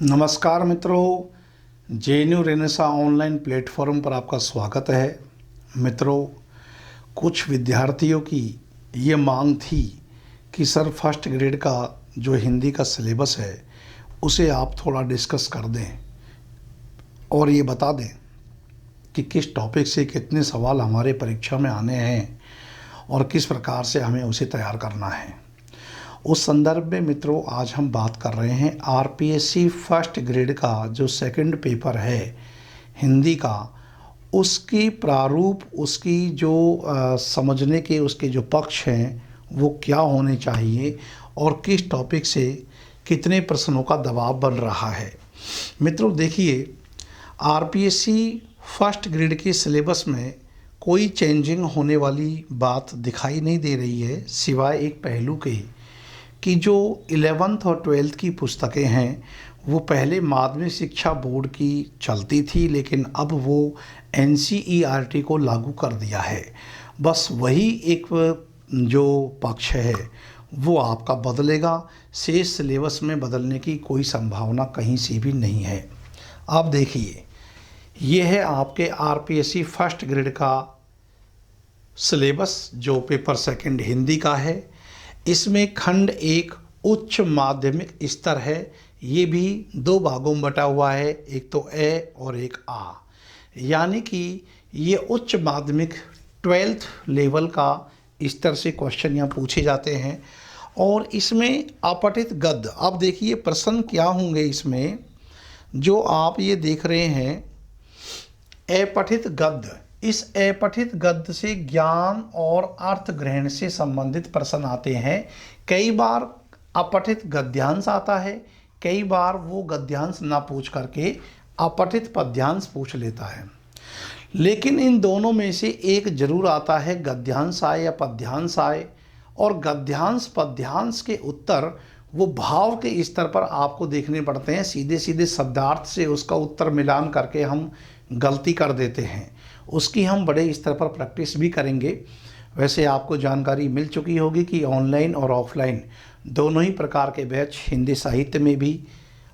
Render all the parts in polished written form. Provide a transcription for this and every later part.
नमस्कार मित्रों, JNU Renaissance online platform पर आपका स्वागत है। मित्रों, कुछ विद्यार्थियों की ये मांग थी कि सर फर्स्ट ग्रेड का जो हिंदी का सिलेबस है उसे आप थोड़ा डिस्कस कर दें और ये बता दें कि किस टॉपिक से कितने सवाल हमारे परीक्षा में आने हैं और किस प्रकार से हमें उसे तैयार करना है। उस संदर्भ में मित्रों आज हम बात कर रहे हैं आरपीएससी फर्स्ट ग्रेड का जो सेकंड पेपर है हिंदी का, उसकी प्रारूप, उसकी जो समझने के उसके जो पक्ष हैं वो क्या होने चाहिए और किस टॉपिक से कितने प्रश्नों का दबाव बन रहा है। मित्रों देखिए, आरपीएससी फर्स्ट ग्रेड के सिलेबस में कोई चेंजिंग होने वाली बात दिखाई नहीं दे रही है, सिवाय एक पहलू के कि जो 11th और 12th की पुस्तकें हैं वो पहले माध्यमिक शिक्षा बोर्ड की चलती थी, लेकिन अब वो एनसीईआरटी को लागू कर दिया है। बस वही एक जो पक्ष है वो आपका बदलेगा, शेष सिलेबस में बदलने की कोई संभावना कहीं से भी नहीं है। आप देखिए, ये है आपके आरपीएससी फर्स्ट ग्रेड का सिलेबस जो पेपर सेकंड हिंदी का है। इसमें खंड एक उच्च माध्यमिक स्तर है, ये भी दो भागों में बटा हुआ है, एक तो ए और एक आ, यानी कि ये उच्च माध्यमिक 12th लेवल का स्तर से क्वेश्चन यहाँ पूछे जाते हैं। और इसमें अपठित गद्य, अब देखिए प्रश्न क्या होंगे इसमें, जो आप ये देख रहे हैं अपठित गद्य, इस अपठित गद्य से ज्ञान और अर्थ ग्रहण से संबंधित प्रश्न आते हैं। कई बार अपठित गद्यांश आता है, कई बार वो गद्यांश ना पूछ करके अपठित पद्यांश पूछ लेता है, लेकिन इन दोनों में से एक जरूर आता है, गद्यांश आए या पद्यांश आए। और गद्यांश पद्यांश के उत्तर वो भाव के स्तर पर आपको देखने पड़ते हैं, सीधे सीधे शब्दार्थ से उसका उत्तर मिलान करके हम गलती कर देते हैं। उसकी हम बड़े स्तर पर प्रैक्टिस भी करेंगे। वैसे आपको जानकारी मिल चुकी होगी कि ऑनलाइन और ऑफलाइन दोनों ही प्रकार के बैच हिंदी साहित्य में भी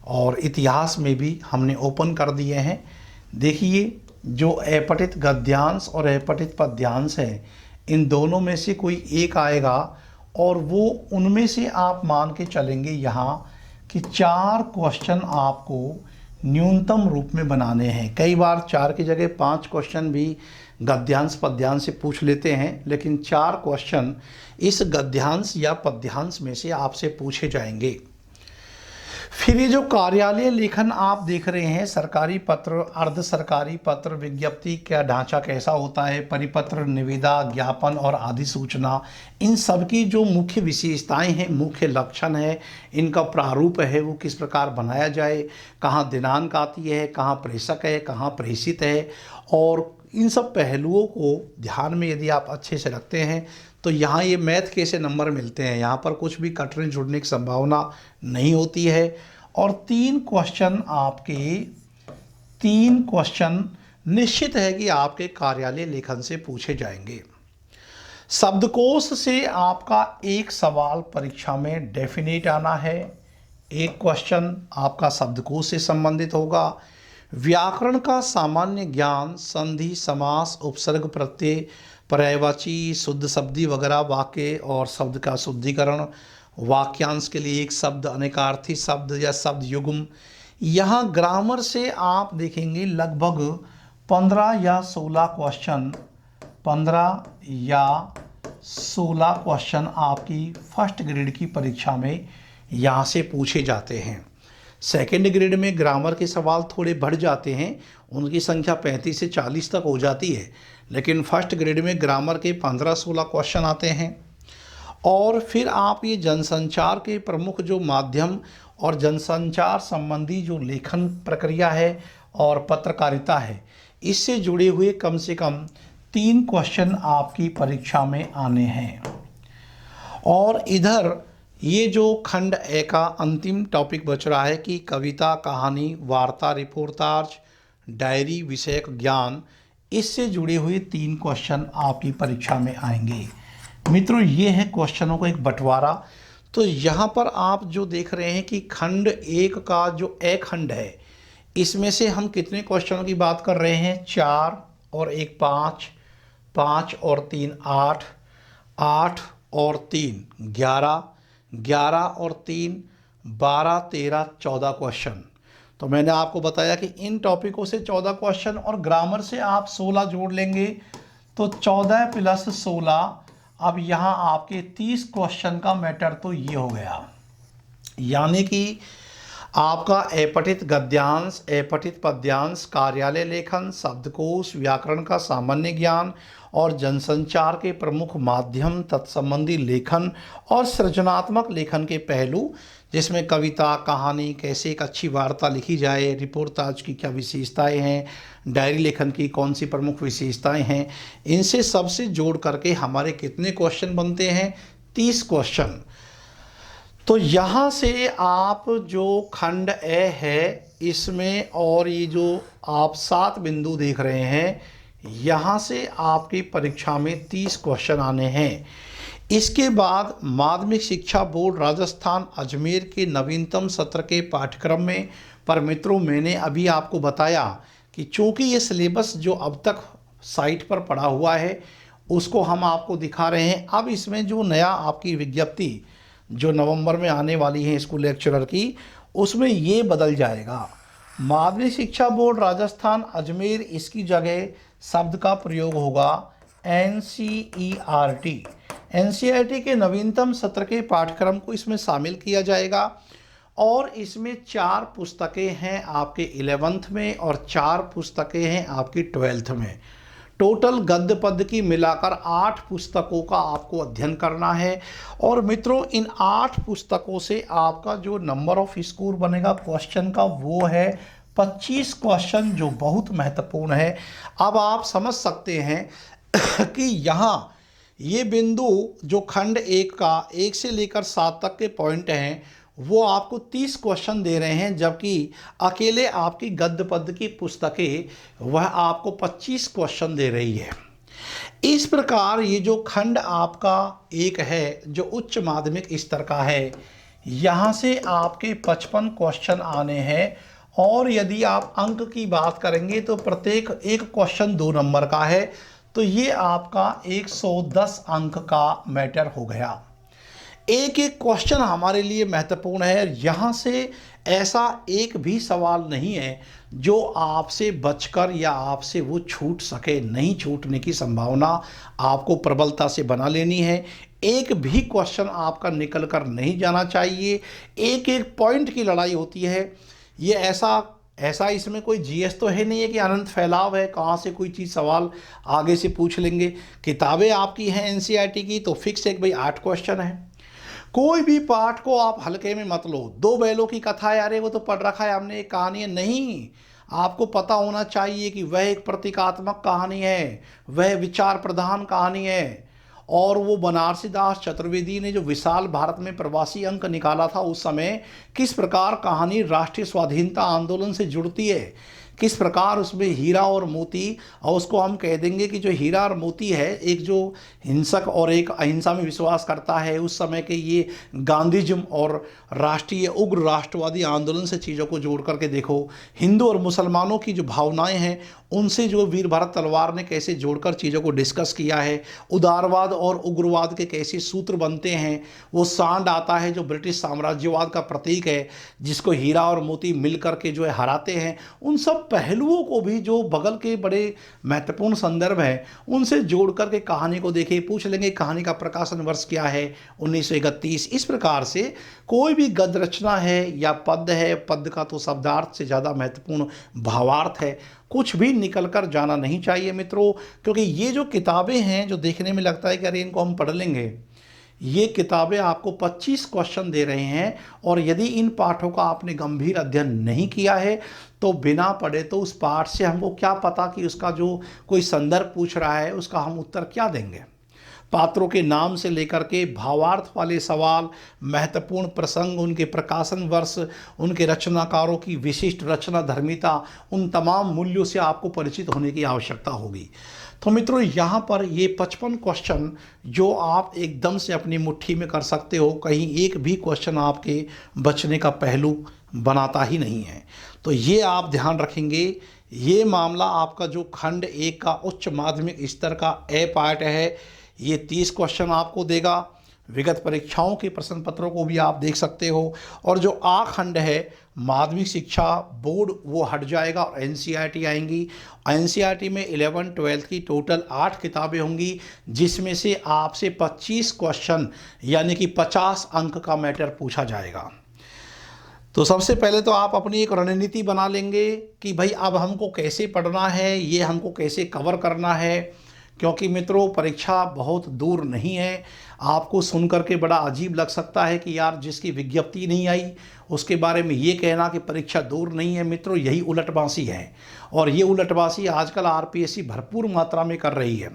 और इतिहास में भी हमने ओपन कर दिए हैं। देखिए, जो अपठित गद्यांश और अपठित पद्यांश है, इन दोनों में से कोई एक आएगा और वो उनमें से आप मान के चलेंगे यहाँ कि 4 क्वेश्चन आपको न्यूनतम रूप में बनाने हैं। कई बार 4 की जगह 5 क्वेश्चन भी गद्यांश पद्यांश से पूछ लेते हैं, लेकिन 4 क्वेश्चन इस गद्यांश या पद्यांश में से आपसे पूछे जाएंगे। फिर ये जो कार्यालय लेखन आप देख रहे हैं, सरकारी पत्र, अर्ध सरकारी पत्र, विज्ञप्ति का ढांचा कैसा होता है, परिपत्र, निविदा, ज्ञापन और आदि सूचना, इन सब की जो मुख्य विशेषताएं हैं, मुख्य लक्षण है, इनका प्रारूप है वो किस प्रकार बनाया जाए, कहाँ दिनांक आती है, कहाँ प्रेषक है, कहाँ प्रेषित है, और इन सब पहलुओं को ध्यान में यदि आप अच्छे से रखते हैं तो यहाँ ये मैथ के से नंबर मिलते हैं। यहाँ पर कुछ भी कटने जुड़ने की संभावना नहीं होती है। और 3 क्वेश्चन निश्चित है कि आपके कार्यालय लेखन से पूछे जाएंगे। शब्दकोश से आपका एक सवाल परीक्षा में डेफिनेट आना है, एक क्वेश्चन आपका शब्दकोश से संबंधित होगा। व्याकरण का सामान्य ज्ञान, संधि, समास, उपसर्ग, प्रत्यय, पर्यायवाची, शुद्ध शब्दी वगैरह, वाक्य और शब्द का शुद्धिकरण, वाक्यांश के लिए एक शब्द, अनेकार्थी शब्द या शब्द युग्म। यहाँ ग्रामर से आप देखेंगे लगभग 15 या 16 क्वेश्चन, 15 या 16 क्वेश्चन आपकी फर्स्ट ग्रेड की परीक्षा में यहाँ से पूछे जाते हैं। सेकेंड ग्रेड में ग्रामर के सवाल थोड़े बढ़ जाते हैं, उनकी संख्या 35 से 40 तक हो जाती है, लेकिन फर्स्ट ग्रेड में ग्रामर के 15-16 क्वेश्चन आते हैं। और फिर आप ये जनसंचार के प्रमुख जो माध्यम और जनसंचार संबंधी जो लेखन प्रक्रिया है और पत्रकारिता है, इससे जुड़े हुए कम से कम 3 क्वेश्चन आपकी परीक्षा में आने हैं। और इधर ये जो खंड ए का अंतिम टॉपिक बच रहा है कि कविता, कहानी, वार्ता, रिपोर्टाज, डायरी विषयक ज्ञान, इससे जुड़े हुए 3 क्वेश्चन आपकी परीक्षा में आएंगे। मित्रों, ये है क्वेश्चनों का एक बंटवारा। तो यहाँ पर आप जो देख रहे हैं कि खंड एक का जो ए खंड है, इसमें से हम कितने क्वेश्चनों की बात कर रहे हैं? 4 और 1 5, 5 और 3 8, 8 और 3 11, 11 और 3 12, 13, 14 क्वेश्चन। तो मैंने आपको बताया कि इन टॉपिकों से 14 क्वेश्चन और ग्रामर से आप 16 जोड़ लेंगे तो 14 प्लस 16, अब यहाँ आपके 30 क्वेश्चन का मैटर तो ये हो गया। यानी कि आपका अपठित गद्यांश, अपठित पद्यांश, कार्यालय लेखन, शब्दकोश, व्याकरण का सामान्य ज्ञान और जनसंचार के प्रमुख माध्यम, तत्संबंधी लेखन और सृजनात्मक लेखन के पहलू, जिसमें कविता, कहानी, कैसे एक अच्छी वार्ता लिखी जाए, रिपोर्टाज की क्या विशेषताएं हैं, डायरी लेखन की कौन सी प्रमुख विशेषताएं हैं, इनसे सबसे जोड़ करके हमारे कितने क्वेश्चन बनते हैं? 30 क्वेश्चन। तो यहाँ से आप जो खंड ए है इसमें और ये जो आप 7 बिंदु देख रहे हैं, यहाँ से आपकी परीक्षा में 30 क्वेश्चन आने हैं। इसके बाद माध्यमिक शिक्षा बोर्ड राजस्थान अजमेर के नवीनतम सत्र के पाठ्यक्रम में, पर मित्रों मैंने अभी आपको बताया कि चूँकि ये सिलेबस जो अब तक साइट पर पड़ा हुआ है उसको हम आपको दिखा रहे हैं। अब इसमें जो नया आपकी विज्ञप्ति जो नवंबर में आने वाली है स्कूल लेक्चरर की, उसमें ये बदल जाएगा। माध्यमिक शिक्षा बोर्ड राजस्थान अजमेर, इसकी जगह शब्द का प्रयोग होगा NCERT। NCERT के नवीनतम सत्र के पाठ्यक्रम को इसमें शामिल किया जाएगा और इसमें 4 पुस्तकें हैं आपके 11th में और 4 पुस्तकें हैं आपकी 12th में। टोटल गद्य पद्य की मिलाकर 8 पुस्तकों का आपको अध्ययन करना है। और मित्रों इन 8 पुस्तकों से आपका जो नंबर ऑफ स्कोर बनेगा क्वेश्चन का वो है 25 क्वेश्चन, जो बहुत महत्वपूर्ण है। अब आप समझ सकते हैं कि यहाँ ये बिंदु जो खंड 1 का 1 से लेकर 7 तक के पॉइंट हैं वो आपको 30 क्वेश्चन दे रहे हैं, जबकि अकेले आपकी गद्य पद्य की पुस्तकें वह आपको 25 क्वेश्चन दे रही है। इस प्रकार ये जो खंड आपका 1 है जो उच्च माध्यमिक स्तर का है, यहाँ से आपके 55 क्वेश्चन आने हैं। और यदि आप अंक की बात करेंगे तो प्रत्येक एक क्वेश्चन 2 नंबर का है, तो ये आपका 110 अंक का मैटर हो गया। एक एक क्वेश्चन हमारे लिए महत्वपूर्ण है। यहाँ से ऐसा एक भी सवाल नहीं है जो आपसे बचकर या आपसे वो छूट सके। नहीं छूटने की संभावना आपको प्रबलता से बना लेनी है। एक भी क्वेश्चन आपका निकल कर नहीं जाना चाहिए। एक एक पॉइंट की लड़ाई होती है। ये ऐसा इसमें कोई जीएस तो है नहीं है कि अनंत फैलाव है, कहाँ से कोई चीज़ सवाल आगे से पूछ लेंगे। किताबें आपकी हैं एनसीईआरटी की तो फिक्स एक भाई 8 क्वेश्चन है। कोई भी पाठ को आप हल्के में मत लो। 2 बैलों की कथा है, अरे वो तो पढ़ रखा है हमने, एक कहानी है, नहीं। आपको पता होना चाहिए कि वह एक प्रतीकात्मक कहानी है, वह विचार प्रधान कहानी है। और वो बनारसी दास चतुर्वेदी ने जो विशाल भारत में प्रवासी अंक निकाला था उस समय, किस प्रकार कहानी राष्ट्रीय स्वाधीनता आंदोलन से जुड़ती है, किस प्रकार उसमें हीरा और मोती, और उसको हम कह देंगे कि जो हीरा और मोती है, एक जो हिंसक और एक अहिंसा में विश्वास करता है, उस समय के ये गांधीज्म और राष्ट्रीय उग्र राष्ट्रवादी आंदोलन से चीज़ों को जोड़ करके देखो। हिंदू और मुसलमानों की जो भावनाएं हैं उनसे जो वीर भरत तलवार ने कैसे जोड़कर चीज़ों को डिस्कस किया है। उदारवाद और उग्रवाद के कैसे सूत्र बनते हैं। वो सांड आता है जो ब्रिटिश साम्राज्यवाद का प्रतीक है, जिसको हीरा और मोती मिल करके जो है हराते हैं। उन सब पहलुओं को भी जो बगल के बड़े महत्वपूर्ण संदर्भ हैं उनसे जोड़ करके कहानी को देखें। पूछ लेंगे कहानी का प्रकाशन वर्ष क्या है, 1931। इस प्रकार से कोई भी गद्य रचना है या पद्य है, पद्य का तो शब्दार्थ से ज़्यादा महत्वपूर्ण भावार्थ है, कुछ भी निकल कर जाना नहीं चाहिए मित्रों। क्योंकि ये जो किताबें हैं जो देखने में लगता है कि अरे इनको हम पढ़ लेंगे, ये किताबें आपको 25 क्वेश्चन दे रहे हैं। और यदि इन पाठों का आपने गंभीर अध्ययन नहीं किया है तो बिना पढ़े तो उस पाठ से हमको क्या पता कि उसका जो कोई संदर्भ पूछ रहा है उसका हम उत्तर क्या देंगे। पात्रों के नाम से लेकर के भावार्थ वाले सवाल, महत्वपूर्ण प्रसंग, उनके प्रकाशन वर्ष, उनके रचनाकारों की विशिष्ट रचना धर्मिता, उन तमाम मूल्यों से आपको परिचित होने की आवश्यकता होगी। तो मित्रों यहाँ पर ये 55 क्वेश्चन जो आप एकदम से अपनी मुट्ठी में कर सकते हो, कहीं एक भी क्वेश्चन आपके बचने का पहलू बनाता ही नहीं है। तो ये आप ध्यान रखेंगे। ये मामला आपका जो खंड 1 का उच्च माध्यमिक स्तर का ए पार्ट है, ये 30 क्वेश्चन आपको देगा। विगत परीक्षाओं के प्रश्न पत्रों को भी आप देख सकते हो। और जो आ खंड है माध्यमिक शिक्षा बोर्ड, वो हट जाएगा और एनसीईआरटी आएंगी। एनसीईआरटी में 11 12 की टोटल 8 किताबें होंगी, जिसमें से आपसे 25 क्वेश्चन यानी कि 50 अंक का मैटर पूछा जाएगा। तो सबसे पहले तो आप अपनी एक रणनीति बना लेंगे कि भाई अब हमको कैसे पढ़ना है, ये हमको कैसे कवर करना है। क्योंकि मित्रों परीक्षा बहुत दूर नहीं है। आपको सुन करके बड़ा अजीब लग सकता है कि यार जिसकी विज्ञप्ति नहीं आई उसके बारे में ये कहना कि परीक्षा दूर नहीं है। मित्रों यही उलटबाजी है, और ये उलटबाजी आजकल आरपीएससी भरपूर मात्रा में कर रही है।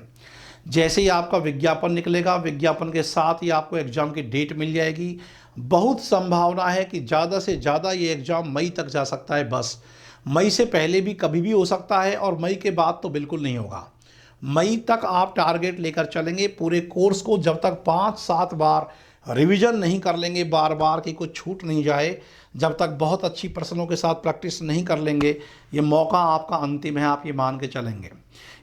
जैसे ही आपका विज्ञापन निकलेगा, विज्ञापन के साथ ही आपको एग्ज़ाम की डेट मिल जाएगी। बहुत संभावना है कि ज़्यादा से ज़्यादा ये एग्ज़ाम मई तक जा सकता है। बस मई से पहले भी कभी भी हो सकता है, और मई के बाद तो बिल्कुल नहीं होगा। मई तक आप टारगेट लेकर चलेंगे पूरे कोर्स को। जब तक 5-7 बार रिवीजन नहीं कर लेंगे, बार बार की कुछ छूट नहीं जाए, जब तक बहुत अच्छी प्रश्नों के साथ प्रैक्टिस नहीं कर लेंगे, ये मौका आपका अंतिम है, आप ये मान के चलेंगे।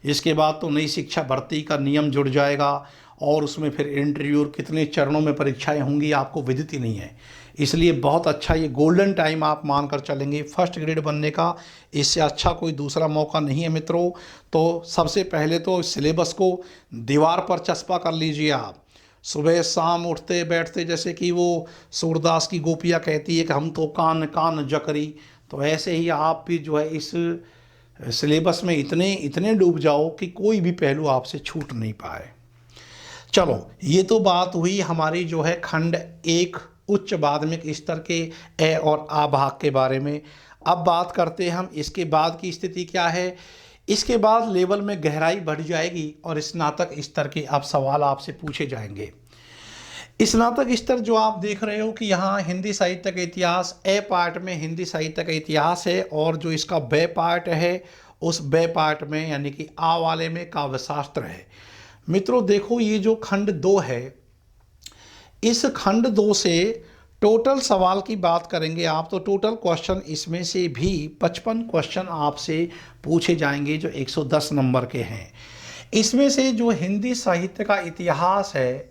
इसके बाद तो नई शिक्षा भर्ती का नियम जुड़ जाएगा, और उसमें फिर इंटरव्यू कितने चरणों में परीक्षाएं होंगी आपको विदित ही नहीं है। इसलिए बहुत अच्छा ये गोल्डन टाइम आप मानकर चलेंगे फर्स्ट ग्रेड बनने का। इससे अच्छा कोई दूसरा मौका नहीं है मित्रों। तो सबसे पहले तो सिलेबस को दीवार पर चस्पा कर लीजिए आप। सुबह शाम उठते बैठते, जैसे कि वो सूरदास की गोपियाँ कहती है कि हम तो कान कान जकरी, तो ऐसे ही आप भी जो है इस सिलेबस में इतने डूब जाओ कि कोई भी पहलू आपसे छूट नहीं पाए। चलो ये तो बात हुई हमारी जो है खंड 1 उच्च माध्यमिक स्तर के ए और आ भाग के बारे में। अब बात करते हैं हम इसके बाद की स्थिति क्या है। इसके बाद लेवल में गहराई बढ़ जाएगी और स्नातक स्तर के अब सवाल आपसे पूछे जाएंगे। स्नातक स्तर जो आप देख रहे हो कि यहाँ हिंदी साहित्य का इतिहास ए पार्ट में हिंदी साहित्य का इतिहास है, और जो इसका बे पार्ट है उस बे पार्ट में यानी कि आ वाले में काव्यशास्त्र है। मित्रों देखो ये जो खंड 2 है, इस खंड 2 से टोटल सवाल की बात करेंगे आप तो टोटल क्वेश्चन इसमें से भी 55 क्वेश्चन आपसे पूछे जाएंगे जो 110 नंबर के हैं। इसमें से जो हिंदी साहित्य का इतिहास है,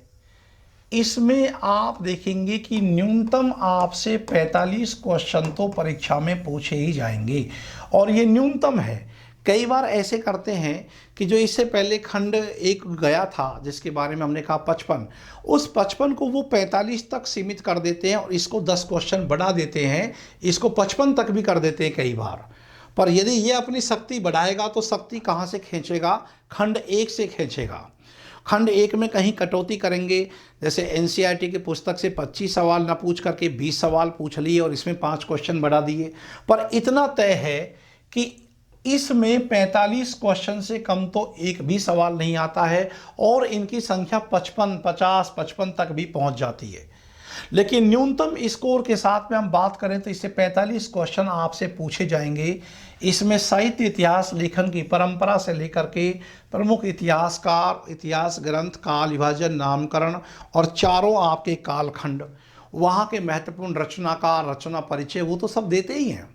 इसमें आप देखेंगे कि न्यूनतम आपसे 45 क्वेश्चन तो परीक्षा में पूछे ही जाएंगे, और ये न्यूनतम है। कई बार ऐसे करते हैं कि जो इससे पहले खंड 1 गया था जिसके बारे में हमने कहा 55, उस 55 को वो 45 तक सीमित कर देते हैं और इसको 10 क्वेश्चन बढ़ा देते हैं, इसको 55 तक भी कर देते हैं कई बार। पर यदि ये अपनी शक्ति बढ़ाएगा तो शक्ति कहाँ से खींचेगा? खंड 1 से खींचेगा। खंड 1 में कहीं कटौती करेंगे, जैसे एनसीईआरटी की पुस्तक से 25 सवाल ना पूछ करके 20 सवाल पूछ लिए और इसमें 5 क्वेश्चन बढ़ा दिए। पर इतना तय है कि इसमें 45 क्वेश्चन से कम तो एक भी सवाल नहीं आता है, और इनकी संख्या 55, 50, 55 तक भी पहुंच जाती है। लेकिन न्यूनतम स्कोर के साथ में हम बात करें तो इससे 45 क्वेश्चन आपसे पूछे जाएंगे। इसमें साहित्य इतिहास लेखन की परंपरा से लेकर के प्रमुख इतिहासकार, इतिहास ग्रंथ, काल विभाजन, नामकरण और चारों आपके कालखंड, वहाँ के महत्वपूर्ण रचनाकार, रचना परिचय, वो तो सब देते ही हैं।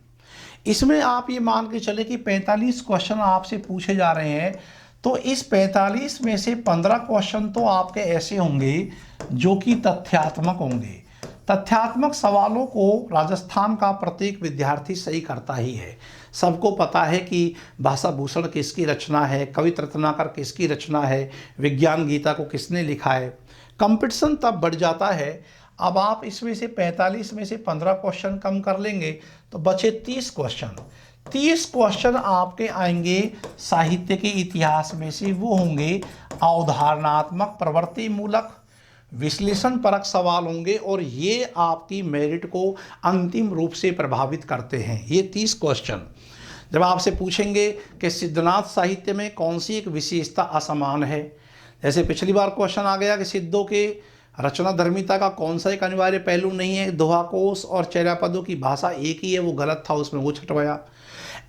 इसमें आप ये मान के चले कि 45 क्वेश्चन आपसे पूछे जा रहे हैं, तो इस 45 में से 15 क्वेश्चन तो आपके ऐसे होंगे जो कि तथ्यात्मक होंगे। तथ्यात्मक सवालों को राजस्थान का प्रत्येक विद्यार्थी सही करता ही है। सबको पता है कि भाषा भूषण किसकी रचना है, कवित रत्नाकर किसकी रचना है, विज्ञान गीता को किसने लिखा है। कंपटीशन तब बढ़ जाता है। अब आप इसमें से 45 में से 15 क्वेश्चन कम कर लेंगे तो बचे 30 क्वेश्चन। 30 क्वेश्चन आपके आएंगे साहित्य के इतिहास में से, वो होंगे अवधारणात्मक, प्रवृत्ति मूलक, विश्लेषण परक सवाल होंगे, और ये आपकी मेरिट को अंतिम रूप से प्रभावित करते हैं। ये 30 क्वेश्चन जब आपसे पूछेंगे कि सिद्धनाथ साहित्य में कौन सी एक विशेषता असमान है, जैसे पिछली बार क्वेश्चन आ गया कि सिद्धों के रचना धर्मिता का कौन सा एक अनिवार्य पहलू नहीं है, दोहा कोश और चर्यापदों की भाषा एक ही है, वो गलत था, उसमें वो छटवाया।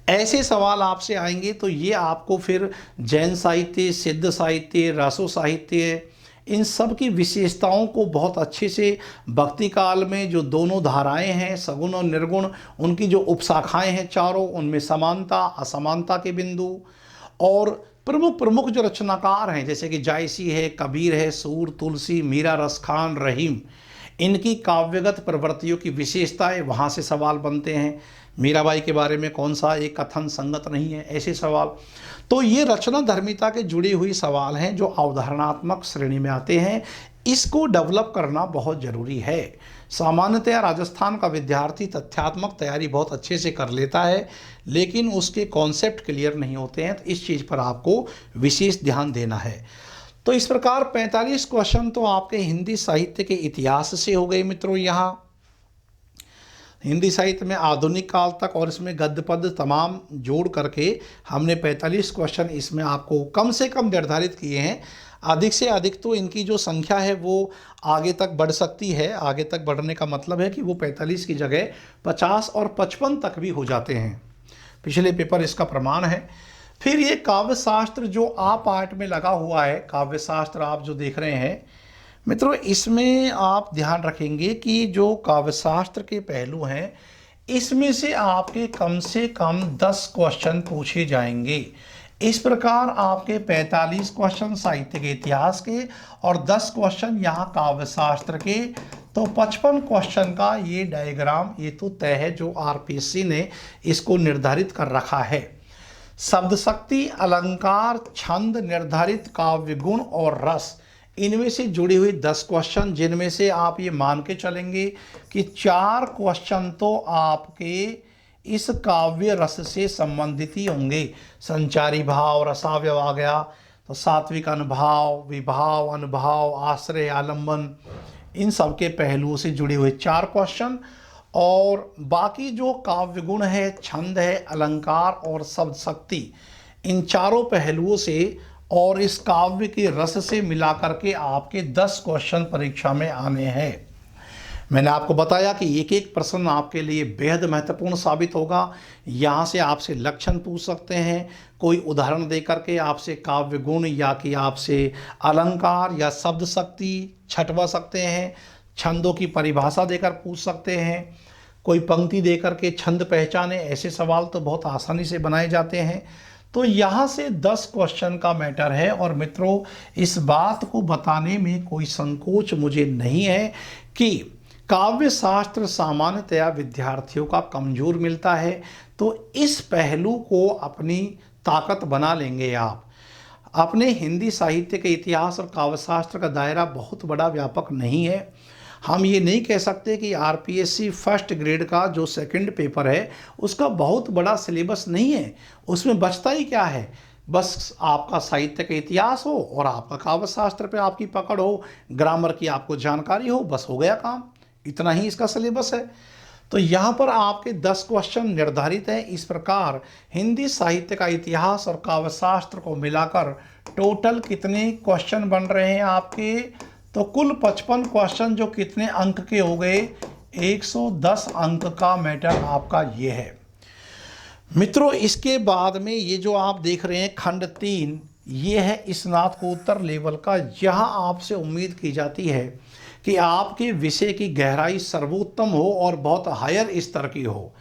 ऐसे सवाल आपसे आएंगे तो ये आपको फिर जैन साहित्य, सिद्ध साहित्य, रासो साहित्य, इन सब की विशेषताओं को बहुत अच्छे से भक्ति काल में जो दोनों धाराएं हैं सगुण और निर्गुण, उनकी जो उपशाखाएं हैं चारों, उनमें समानता असमानता के बिंदु, और प्रमुख प्रमुख जो रचनाकार हैं जैसे कि जायसी है, कबीर है, सूर, तुलसी, मीरा, रसखान, रहीम, इनकी काव्यगत प्रवृत्तियों की विशेषताएं, वहाँ से सवाल बनते हैं। मीराबाई के बारे में कौन सा एक कथन संगत नहीं है, ऐसे सवाल। तो ये रचना धर्मिता के जुड़ी हुई सवाल हैं जो अवधारणात्मक श्रेणी में आते हैं। इसको डेवलप करना बहुत ज़रूरी है। सामान्यतया राजस्थान का विद्यार्थी तथ्यात्मक तैयारी बहुत अच्छे से कर लेता है, लेकिन उसके कॉन्सेप्ट क्लियर नहीं होते हैं, तो इस चीज़ पर आपको विशेष ध्यान देना है। तो इस प्रकार 45 क्वेश्चन तो आपके हिंदी साहित्य के इतिहास से हो गए मित्रों। यहाँ हिंदी साहित्य में आधुनिक काल तक और इसमें गद्य पद्य तमाम जोड़ करके हमने 45 क्वेश्चन इसमें आपको कम से कम निर्धारित किए हैं। अधिक से अधिक तो इनकी जो संख्या है वो आगे तक बढ़ सकती है। आगे तक बढ़ने का मतलब है कि वो 45 की जगह 50 और 55 तक भी हो जाते हैं। पिछले पेपर इसका प्रमाण है। फिर ये काव्य शास्त्र जो आ पार्ट में लगा हुआ है, काव्य शास्त्र आप जो देख रहे हैं मित्रों, इसमें आप ध्यान रखेंगे कि जो काव्य शास्त्र के पहलू हैं इसमें से आपके कम से कम 10 क्वेश्चन पूछे जाएंगे। इस प्रकार आपके 45 क्वेश्चन साहित्य के इतिहास के और 10 क्वेश्चन यहाँ काव्य शास्त्र के, तो 55 क्वेश्चन का ये डायग्राम ये तो तय है जो आरपीएससी ने इसको निर्धारित कर रखा है। शब्द शक्ति, अलंकार, छंद, निर्धारित काव्य गुण और रस, इनमें से जुड़ी हुई 10 क्वेश्चन, जिनमें से आप ये मान के चलेंगे कि 4 क्वेश्चन तो आपके इस काव्य रस से संबंधित ही होंगे। संचारी भाव, रसावयव आ गया, तो सात्विक अनुभाव, विभाव, अनुभाव, आश्रय, आलंबन, इन सब के पहलुओं से जुड़े हुए 4 क्वेश्चन, और बाकी जो काव्य गुण है, छंद है, अलंकार और शब्द शक्ति, इन चारों पहलुओं से और इस काव्य के रस से मिलाकर के आपके 10 क्वेश्चन परीक्षा में आने हैं। मैंने आपको बताया कि एक एक प्रश्न आपके लिए बेहद महत्वपूर्ण साबित होगा। यहाँ से आपसे लक्षण पूछ सकते हैं, कोई उदाहरण दे करके आपसे काव्य गुण या कि आपसे अलंकार या शब्द शक्ति छटवा सकते हैं, छंदों की परिभाषा देकर पूछ सकते हैं, कोई पंक्ति देकर के छंद पहचाने, ऐसे सवाल तो बहुत आसानी से बनाए जाते हैं। तो यहाँ से 10 क्वेश्चन का मैटर है। और मित्रों, इस बात को बताने में कोई संकोच मुझे नहीं है कि काव्य शास्त्र सामान्यतया विद्यार्थियों का कमज़ोर मिलता है, तो इस पहलू को अपनी ताकत बना लेंगे आप। अपने हिंदी साहित्य के इतिहास और काव्य शास्त्र का दायरा बहुत बड़ा व्यापक नहीं है। हम ये नहीं कह सकते कि आरपीएससी फर्स्ट ग्रेड का जो सेकंड पेपर है उसका बहुत बड़ा सिलेबस नहीं है। उसमें बचता ही क्या है, बस आपका साहित्य का इतिहास हो और आपका काव्य शास्त्र पे आपकी पकड़ हो, ग्रामर की आपको जानकारी हो, बस हो गया काम। इतना ही इसका सिलेबस है। तो यहाँ पर आपके 10 क्वेश्चन निर्धारित हैं। इस प्रकार हिंदी साहित्य का इतिहास और काव्य शास्त्र को मिलाकर टोटल कितने क्वेश्चन बन रहे हैं आपके, तो कुल 55 क्वेश्चन जो कितने अंक के हो गए, 110 अंक का मैटर आपका ये है मित्रों। इसके बाद में ये जो आप देख रहे हैं खंड 3, ये है स्नातकोत्तर लेवल का। यहाँ आपसे उम्मीद की जाती है कि आपके विषय की गहराई सर्वोत्तम हो और बहुत हायर स्तर की हो,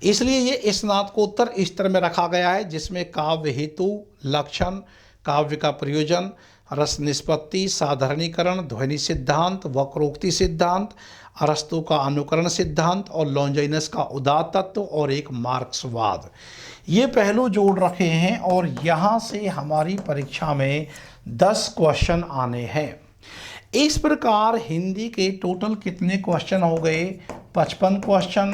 इसलिए ये स्नातकोत्तर स्तर में रखा गया है, जिसमें काव्य हेतु, लक्षण, काव्य का प्रयोजन, रस निष्पत्ति, साधारणीकरण, ध्वनि सिद्धांत, वक्रोक्ति सिद्धांत, अरस्तु का अनुकरण सिद्धांत और लॉन्जाइनस का उदात्त तत्व और एक मार्क्सवाद, ये पहलू जोड़ रखे हैं। और यहाँ से हमारी परीक्षा में 10 क्वेश्चन आने हैं। इस प्रकार हिंदी के टोटल कितने क्वेश्चन हो गए, 55 क्वेश्चन,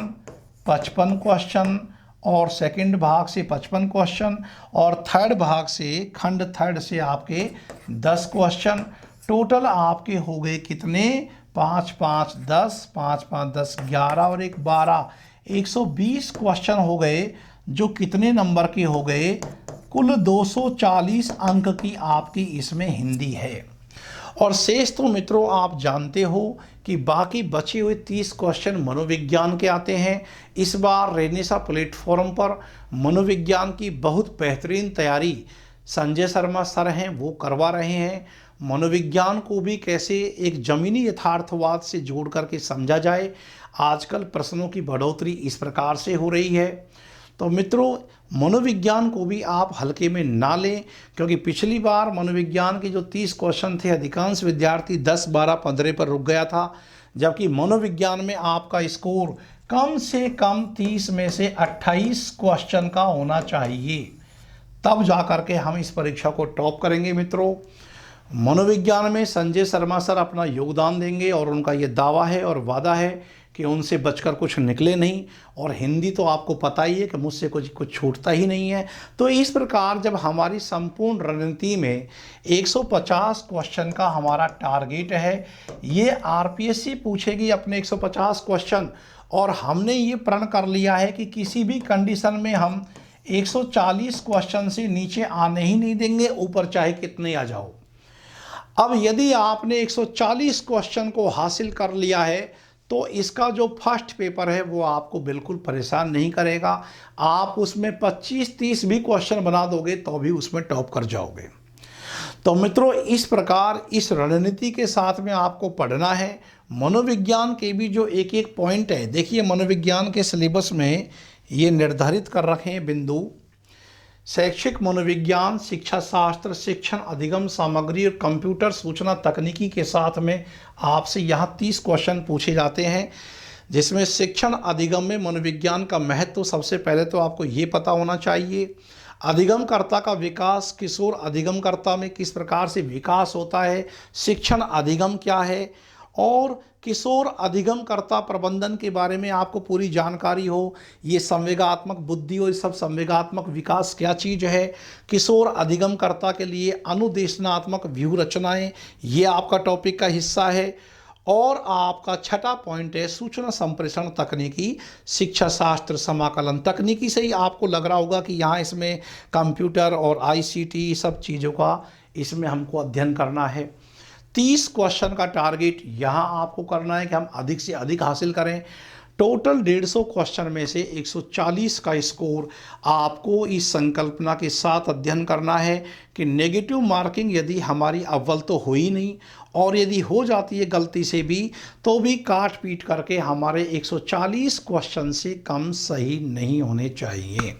55 क्वेश्चन, और सेकंड भाग से 55 क्वेश्चन, और थर्ड भाग से खंड थर्ड से आपके 10 क्वेश्चन। टोटल आपके हो गए कितने, 5 5 10, 5 5 10 11 और 1 12, 120 क्वेश्चन हो गए, जो कितने नंबर के हो गए, कुल 240 अंक की आपकी इसमें हिंदी है। और शेष तो मित्रों आप जानते हो कि बाकी बचे हुए 30 क्वेश्चन मनोविज्ञान के आते हैं। इस बार रेनेसा प्लेटफॉर्म पर मनोविज्ञान की बहुत बेहतरीन तैयारी संजय शर्मा सर हैं वो करवा रहे हैं। मनोविज्ञान को भी कैसे एक जमीनी यथार्थवाद से जोड़ करके समझा जाए, आजकल प्रश्नों की बढ़ोतरी इस प्रकार से हो रही है। तो मित्रों मनोविज्ञान को भी आप हल्के में ना लें, क्योंकि पिछली बार मनोविज्ञान के जो 30 क्वेश्चन थे अधिकांश विद्यार्थी 10, 12, 15 पर रुक गया था, जबकि मनोविज्ञान में आपका स्कोर कम से कम 30 में से 28 क्वेश्चन का होना चाहिए, तब जा कर के हम इस परीक्षा को टॉप करेंगे। मित्रों मनोविज्ञान में संजय शर्मा सर अपना योगदान देंगे और उनका ये दावा है और वादा है कि उनसे बचकर कुछ निकले नहीं। और हिंदी तो आपको पता ही है कि मुझसे कुछ छूटता ही नहीं है। तो इस प्रकार जब हमारी संपूर्ण रणनीति में 150 क्वेश्चन का हमारा टारगेट है, ये आरपीएससी पूछेगी अपने 150 क्वेश्चन, और हमने ये प्रण कर लिया है कि किसी भी कंडीशन में हम 140 क्वेश्चन से नीचे आने ही नहीं देंगे, ऊपर चाहे कितने आ जाओ। अब यदि आपने 140 क्वेश्चन को हासिल कर लिया है तो इसका जो फर्स्ट पेपर है वो आपको बिल्कुल परेशान नहीं करेगा। आप उसमें 25-30 भी क्वेश्चन बना दोगे तो भी उसमें टॉप कर जाओगे। तो मित्रों इस प्रकार इस रणनीति के साथ में आपको पढ़ना है। मनोविज्ञान के भी जो एक एक पॉइंट है, देखिए मनोविज्ञान के सिलेबस में ये निर्धारित कर रखे हैं बिंदु। शैक्षिक मनोविज्ञान, शिक्षा शास्त्र, शिक्षण अधिगम सामग्री और कंप्यूटर सूचना तकनीकी के साथ में आपसे यहाँ 30 क्वेश्चन पूछे जाते हैं, जिसमें शिक्षण अधिगम में मनोविज्ञान का महत्व सबसे पहले तो आपको ये पता होना चाहिए। अधिगमकर्ता का विकास, किशोर अधिगमकर्ता में किस प्रकार से विकास होता है, शिक्षण अधिगम क्या है, और किशोर अधिगमकर्ता प्रबंधन के बारे में आपको पूरी जानकारी हो। ये संवेगात्मक बुद्धि और सब संवेगात्मक विकास क्या चीज़ है। किशोर अधिगमकर्ता के लिए अनुदेशनात्मक व्यूह रचनाएँ, ये आपका टॉपिक का हिस्सा है। और आपका छठा पॉइंट है सूचना संप्रेषण तकनीकी, शिक्षा शास्त्र समाकलन। तकनीकी से ही आपको लग रहा होगा कि यहाँ इसमें कंप्यूटर और आईसीटी सब चीज़ों का इसमें हमको अध्ययन करना है। 30 क्वेश्चन का टारगेट यहाँ आपको करना है कि हम अधिक से अधिक हासिल करें। टोटल 150 क्वेश्चन में से 140 का स्कोर आपको इस संकल्पना के साथ अध्ययन करना है कि नेगेटिव मार्किंग यदि हमारी अव्वल तो हो ही नहीं, और यदि हो जाती है गलती से भी तो भी काट पीट करके हमारे 140 क्वेश्चन से कम सही नहीं होने चाहिए।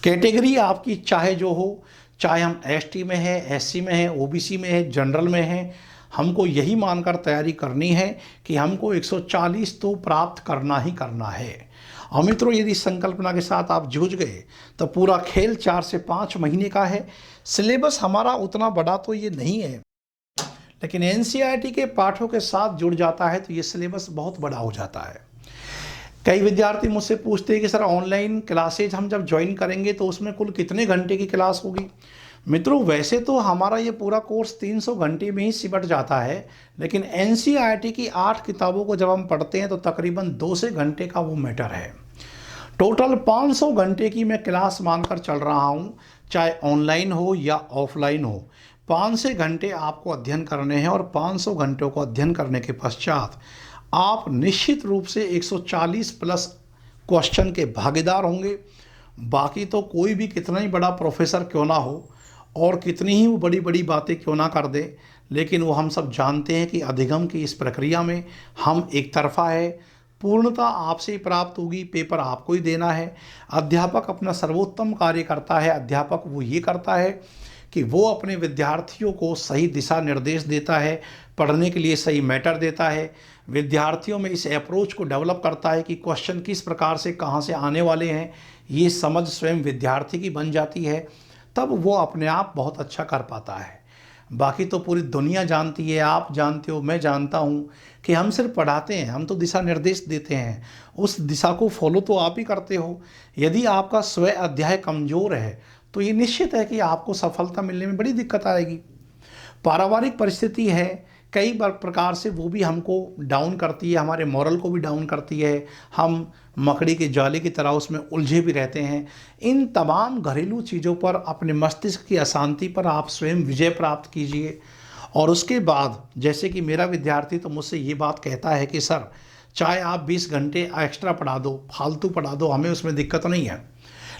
कैटेगरी आपकी चाहे जो हो, चाहे हम एसटी में है, एससी में है, ओबीसी में है, जनरल में है, हमको यही मानकर तैयारी करनी है कि हमको 140 तो प्राप्त करना ही करना है। और मित्रों यदि संकल्पना के साथ आप जूझ गए तो पूरा खेल 4 से 5 महीने का है। सिलेबस हमारा उतना बड़ा तो ये नहीं है, लेकिन एनसीईआरटी के पाठों के साथ जुड़ जाता है तो ये सिलेबस बहुत बड़ा हो जाता है। कई विद्यार्थी मुझसे पूछते हैं कि सर ऑनलाइन क्लासेज हम जब ज्वाइन करेंगे तो उसमें कुल कितने घंटे की क्लास होगी। मित्रों वैसे तो हमारा ये पूरा कोर्स 300 घंटे में ही सिमट जाता है, लेकिन एनसीईआरटी की 8 किताबों को जब हम पढ़ते हैं तो तकरीबन 2 से घंटे का वो मैटर है। टोटल 500 घंटे की मैं क्लास मानकर चल रहा हूँ, चाहे ऑनलाइन हो या ऑफलाइन हो। 500 घंटे आपको अध्ययन करने हैं और 500 घंटों को अध्ययन करने के पश्चात आप निश्चित रूप से 140 प्लस क्वेश्चन के भागीदार होंगे। बाकी तो कोई भी कितना ही बड़ा प्रोफेसर क्यों ना हो और कितनी ही वो बड़ी बड़ी बातें क्यों ना कर दे, लेकिन वो हम सब जानते हैं कि अधिगम की इस प्रक्रिया में हम एक तरफा है। पूर्णता आपसे ही प्राप्त होगी, पेपर आपको ही देना है। अध्यापक अपना सर्वोत्तम कार्य करता है। अध्यापक वो ये करता है कि वो अपने विद्यार्थियों को सही दिशा निर्देश देता है, पढ़ने के लिए सही मैटर देता है, विद्यार्थियों में इस अप्रोच को डेवलप करता है कि क्वेश्चन किस प्रकार से कहाँ से आने वाले हैं, ये समझ स्वयं विद्यार्थी की बन जाती है, तब वो अपने आप बहुत अच्छा कर पाता है। बाकी तो पूरी दुनिया जानती है, आप जानते हो, मैं जानता हूँ कि हम सिर्फ पढ़ाते हैं, हम तो दिशा निर्देश देते हैं, उस दिशा को फॉलो तो आप ही करते हो। यदि आपका स्वयं अध्याय कमज़ोर है तो ये निश्चित है कि आपको सफलता मिलने में बड़ी दिक्कत आएगी। पारिवारिक परिस्थिति है, कई बार प्रकार से वो भी हमको डाउन करती है, हमारे मॉरल को भी डाउन करती है, हम मकड़ी के जाले की तरह उसमें उलझे भी रहते हैं। इन तमाम घरेलू चीज़ों पर, अपने मस्तिष्क की अशांति पर आप स्वयं विजय प्राप्त कीजिए और उसके बाद जैसे कि मेरा विद्यार्थी तो मुझसे ये बात कहता है कि सर चाहे आप 20 घंटे एक्स्ट्रा पढ़ा दो, फालतू पढ़ा दो, हमें उसमें दिक्कत नहीं है,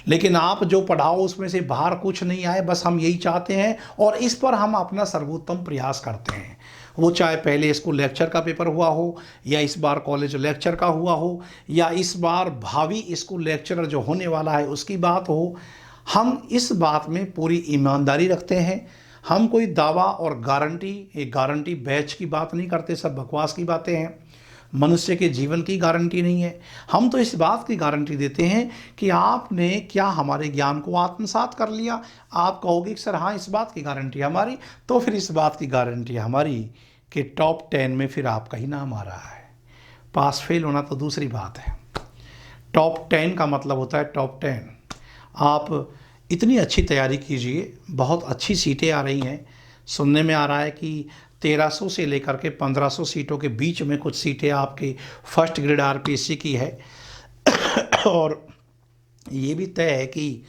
लेकिन आप जो पढ़ाओ उसमें से बाहर कुछ नहीं आए, बस हम यही चाहते हैं और इस पर हम अपना सर्वोत्तम प्रयास करते हैं। वो चाहे पहले स्कूल लेक्चर का पेपर हुआ हो, या इस बार कॉलेज लेक्चर का हुआ हो, या इस बार भावी स्कूल लेक्चरर जो होने वाला है उसकी बात हो, हम इस बात में पूरी ईमानदारी रखते हैं। हम कोई दावा और गारंटी, एक गारंटी बैच की बात नहीं करते, सब बकवास की बातें हैं। मनुष्य के जीवन की गारंटी नहीं है। हम तो इस बात की गारंटी देते हैं कि आपने क्या हमारे ज्ञान को आत्मसात कर लिया। आप कहोगे कि सर हाँ इस बात की गारंटी है हमारी, तो फिर इस बात की गारंटी है हमारी कि टॉप 10 में फिर आपका ही नाम आ रहा है। पास फेल होना तो दूसरी बात है, टॉप 10 का मतलब होता है टॉप 10। आप इतनी अच्छी तैयारी कीजिए, बहुत अच्छी सीटें आ रही हैं। सुनने में आ रहा है कि 1300 से लेकर के 1500 सीटों के बीच में कुछ सीटें आपके फर्स्ट ग्रेड आरपीएससी की है। और ये भी तय है कि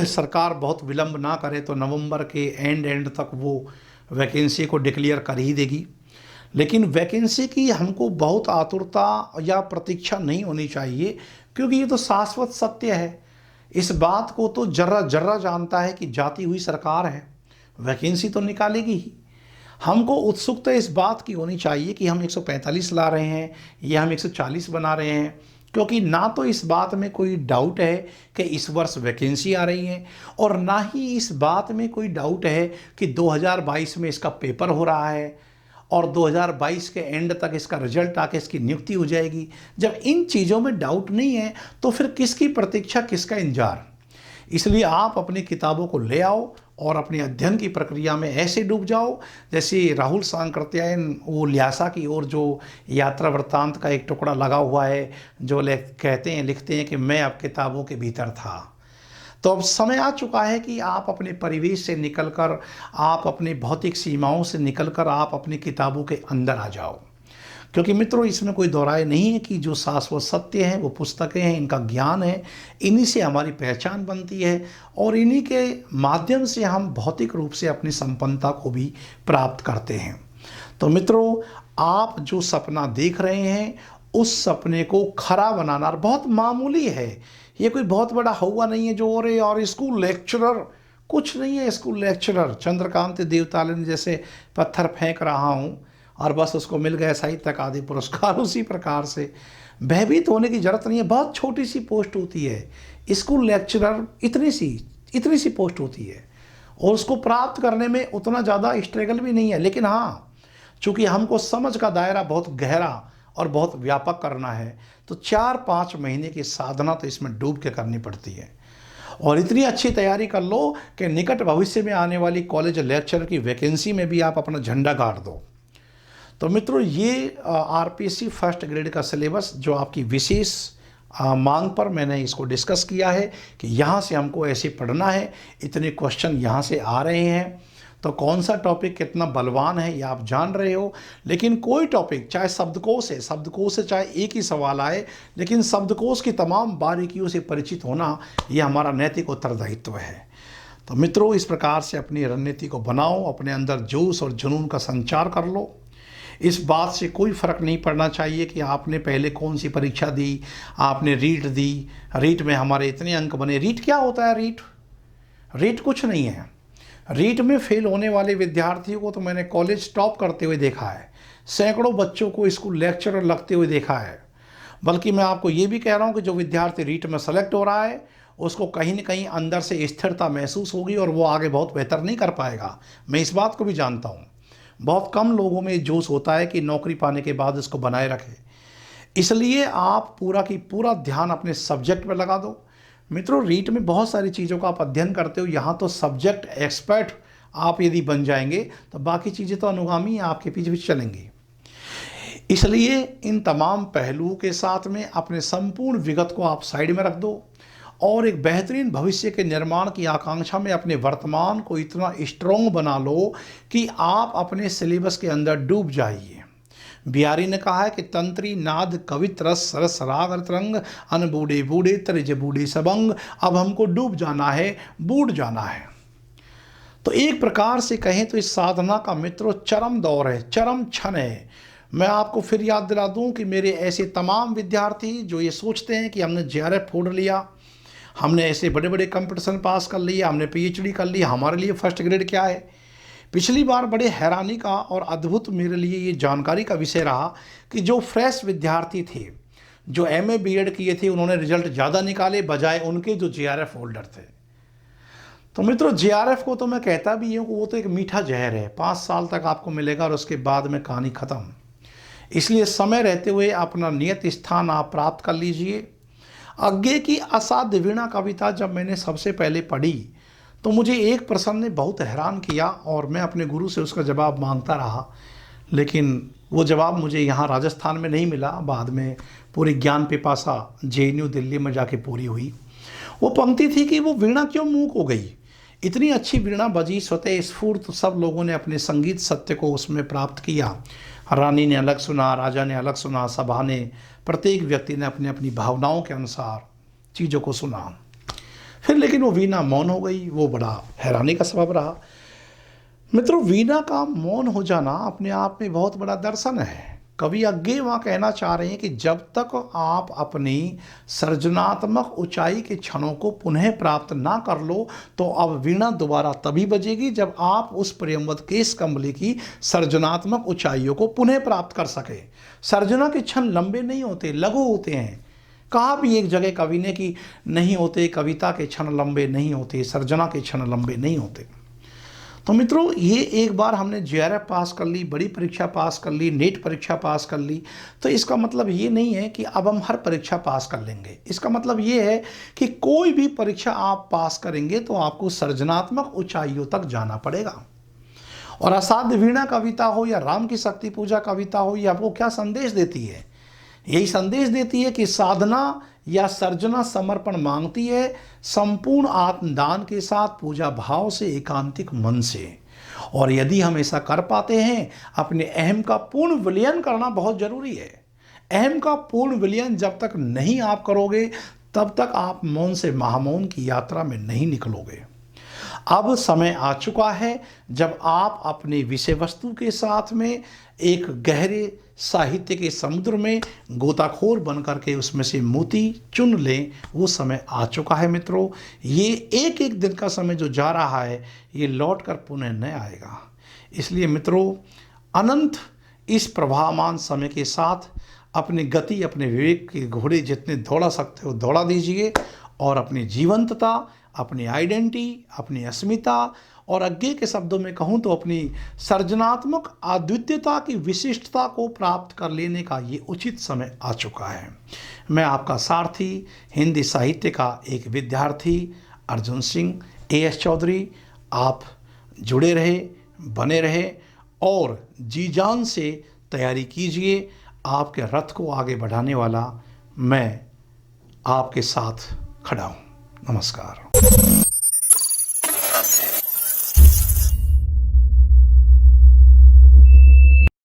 सरकार बहुत विलंब ना करे तो नवंबर के एंड तक वो वैकेंसी को डिक्लेयर कर ही देगी। लेकिन वैकेंसी की हमको बहुत आतुरता या प्रतीक्षा नहीं होनी चाहिए, क्योंकि ये तो शाश्वत सत्य है। इस बात को तो जर्रा जर्रा जानता है कि जाती हुई सरकार है, वैकेंसी तो निकालेगी ही। हमको उत्सुकता इस बात की होनी चाहिए कि हम 145 ला रहे हैं या हम 140 बना रहे हैं, क्योंकि ना तो इस बात में कोई डाउट है कि इस वर्ष वैकेंसी आ रही है, और ना ही इस बात में कोई डाउट है कि 2022 में इसका पेपर हो रहा है और 2022 के एंड तक इसका रिजल्ट आके इसकी नियुक्ति हो जाएगी। जब इन चीज़ों में डाउट नहीं है तो फिर किसकी प्रतीक्षा, किसका इंतजार। इसलिए आप अपनी किताबों को ले आओ और अपने अध्ययन की प्रक्रिया में ऐसे डूब जाओ जैसे राहुल सांकृत्यायन वो ल्हासा की ओर जो यात्रा वृत्तांत का एक टुकड़ा लगा हुआ है, जो कहते हैं, लिखते हैं कि मैं अब किताबों के भीतर था। तो अब समय आ चुका है कि आप अपने परिवेश से निकलकर, आप अपने भौतिक सीमाओं से निकलकर आप अपनी किताबों के अंदर आ जाओ। क्योंकि मित्रों इसमें कोई दोहराए नहीं है कि जो शाश्वत सत्य हैं वो पुस्तकें हैं, इनका ज्ञान है, इन्हीं से हमारी पहचान बनती है और इन्हीं के माध्यम से हम भौतिक रूप से अपनी संपन्नता को भी प्राप्त करते हैं। तो मित्रों आप जो सपना देख रहे हैं उस सपने को खरा बनाना बहुत मामूली है। ये कोई बहुत बड़ा हुआ नहीं है जो और स्कूल लेक्चरर कुछ नहीं है। स्कूल लेक्चरर चंद्रकांत देवतालन जैसे पत्थर फेंक रहा हूँ और बस उसको मिल गया साहित्य अकादमी पुरस्कार, उसी प्रकार से भयभीत होने की जरूरत नहीं है। बहुत छोटी सी पोस्ट होती है स्कूल लेक्चरर, इतनी सी पोस्ट होती है और उसको प्राप्त करने में उतना ज़्यादा स्ट्रगल भी नहीं है। लेकिन हाँ, चूँकि हमको समझ का दायरा बहुत गहरा और बहुत व्यापक करना है तो 4-5 महीने की साधना तो इसमें डूब के करनी पड़ती है। और इतनी अच्छी तैयारी कर लो कि निकट भविष्य में आने वाली कॉलेज लेक्चरर की वैकेंसी में भी आप अपना झंडा गाड़ दो। तो मित्रों ये आरपीएससी फर्स्ट ग्रेड का सिलेबस जो आपकी विशेष मांग पर मैंने इसको डिस्कस किया है कि यहाँ से हमको ऐसे पढ़ना है, इतने क्वेश्चन यहाँ से आ रहे हैं। तो कौन सा टॉपिक कितना बलवान है ये आप जान रहे हो। लेकिन कोई टॉपिक चाहे शब्दकोश से चाहे एक ही सवाल आए, लेकिन शब्दकोश की तमाम बारीकियों से परिचित होना ये हमारा नैतिक उत्तरदायित्व है। तो मित्रों इस प्रकार से अपनी रणनीति को बनाओ, अपने अंदर जोश और जुनून का संचार कर लो। इस बात से कोई फ़र्क नहीं पड़ना चाहिए कि आपने पहले कौन सी परीक्षा दी, आपने रीट दी, रीट में हमारे इतने अंक बने। रीट क्या होता है? रीट कुछ नहीं है। रीट में फेल होने वाले विद्यार्थियों को तो मैंने कॉलेज टॉप करते हुए देखा है, सैकड़ों बच्चों को स्कूल लेक्चरर लगते हुए देखा है। बल्कि मैं आपको ये भी कह रहा हूँ कि जो विद्यार्थी रीट में सेलेक्ट हो रहा है उसको कहीं न कहीं अंदर से स्थिरता महसूस होगी और वो आगे बहुत बेहतर नहीं कर पाएगा। मैं इस बात को भी जानता हूँ। बहुत कम लोगों में जोश होता है कि नौकरी पाने के बाद इसको बनाए रखें। इसलिए आप पूरा की पूरा ध्यान अपने सब्जेक्ट पर लगा दो। मित्रों रीट में बहुत सारी चीज़ों का आप अध्ययन करते हो, यहाँ तो सब्जेक्ट एक्सपर्ट आप यदि बन जाएंगे तो बाकी चीज़ें तो अनुगामी आपके पीछे पीछे चलेंगी। इसलिए इन तमाम पहलुओं के साथ में अपने संपूर्ण विगत को आप साइड में रख दो और एक बेहतरीन भविष्य के निर्माण की आकांक्षा में अपने वर्तमान को इतना स्ट्रॉन्ग बना लो कि आप अपने सिलेबस के अंदर डूब जाइए। बिहारी ने कहा है कि तंत्री नाद कवित रस सरस राग तरंग अन बूढ़े बूढ़े त्रिज बूढ़े सबंग। अब हमको डूब जाना है, बूढ़ जाना है। तो एक प्रकार से कहें तो इस साधना का मित्रों चरम दौर है, चरम क्षण है। मैं आपको फिर याद दिला दूं कि मेरे ऐसे तमाम विद्यार्थी जो ये सोचते हैं कि हमने जेआरएफ फोड़ लिया, हमने ऐसे बड़े बड़े कंपटीशन पास कर लिए, हमने पीएचडी कर ली, हमारे लिए फर्स्ट ग्रेड क्या है। पिछली बार बड़े हैरानी का और अद्भुत मेरे लिए ये जानकारी का विषय रहा कि जो फ्रेश विद्यार्थी थे, जो एमए बीएड किए थे, उन्होंने रिजल्ट ज़्यादा निकाले बजाय उनके जो जेआरएफ होल्डर थे। तो मित्रों जेआरएफ को तो मैं कहता भी हूँ कि वो तो एक मीठा जहर है, 5 साल तक आपको मिलेगा और उसके बाद में कहानी ख़त्म। इसलिए समय रहते हुए अपना नियत स्थान आप प्राप्त कर लीजिए। अज्ञे की असाध्य वीणा कविता जब मैंने सबसे पहले पढ़ी तो मुझे एक प्रश्न ने बहुत हैरान किया और मैं अपने गुरु से उसका जवाब मांगता रहा, लेकिन वो जवाब मुझे यहाँ राजस्थान में नहीं मिला। बाद में पूरी ज्ञान पिपासा जेएनयू दिल्ली में जाके पूरी हुई। वो पंक्ति थी कि वो वीणा क्यों मूक हो गई। इतनी अच्छी वीणा बजी, स्वतः स्फूर्त सब लोगों ने अपने संगीत सत्य को उसमें प्राप्त किया। रानी ने अलग सुना, राजा ने अलग सुना, सभा ने, प्रत्येक व्यक्ति ने अपनी अपनी भावनाओं के अनुसार चीज़ों को सुना। फिर लेकिन वो वीणा मौन हो गई। वो बड़ा हैरानी का सबब रहा। मित्रों वीणा का मौन हो जाना अपने आप में बहुत बड़ा दर्शन है। कवि अज्ञे वहाँ कहना चाह रहे हैं कि जब तक आप अपनी सृजनात्मक ऊंचाई के क्षणों को पुनः प्राप्त ना कर लो तो अब वीणा दोबारा तभी बजेगी जब आप उस प्रियंवद केश कमली की सृजनात्मक ऊंचाइयों को पुनः प्राप्त कर सके। सर्जना के क्षण लंबे नहीं होते, लघु होते हैं। कहा भी एक जगह कवि ने कि नहीं होते कविता के क्षण लंबे नहीं होते, सर्जना के क्षण लंबे नहीं होते। तो मित्रों ये एक बार हमने जेआरएफ पास कर ली, बड़ी परीक्षा पास कर ली, नेट परीक्षा पास कर ली, तो इसका मतलब ये नहीं है कि अब हम हर परीक्षा पास कर लेंगे। इसका मतलब ये है कि कोई भी परीक्षा आप पास करेंगे तो आपको सृजनात्मक ऊंचाइयों तक जाना पड़ेगा। और असाध्य वीणा कविता हो या राम की शक्ति पूजा कविता हो, ये आपको क्या संदेश देती है? यही संदेश देती है कि साधना या सर्जना समर्पण मांगती है संपूर्ण आत्मदान के साथ, पूजा भाव से, एकांतिक मन से। और यदि हम ऐसा कर पाते हैं, अपने अहम का पूर्ण विलयन करना बहुत जरूरी है। अहम का पूर्ण विलयन जब तक नहीं आप करोगे तब तक आप मौन से महामौन की यात्रा में नहीं निकलोगे। अब समय आ चुका है जब आप अपने विषय वस्तु के साथ में एक गहरे साहित्य के समुद्र में गोताखोर बन करके उसमें से मोती चुन लें। वो समय आ चुका है मित्रों। ये एक एक दिन का समय जो जा रहा है ये लौट कर पुनः न आएगा। इसलिए मित्रों अनंत इस प्रवाहमान समय के साथ अपनी गति, अपने विवेक के घोड़े जितने दौड़ा सकते हो दौड़ा दीजिए और अपनी जीवंतता, अपनी आइडेंटिटी, अपनी अस्मिता और अज्ञे के शब्दों में कहूँ तो अपनी सृजनात्मक अद्वितीयता की विशिष्टता को प्राप्त कर लेने का ये उचित समय आ चुका है। मैं आपका सारथी, हिंदी साहित्य का एक विद्यार्थी अर्जुन सिंह एएस चौधरी। आप जुड़े रहे, बने रहे और जी जान से तैयारी कीजिए। आपके रथ को आगे बढ़ाने वाला मैं आपके साथ खड़ा हूँ। नमस्कार।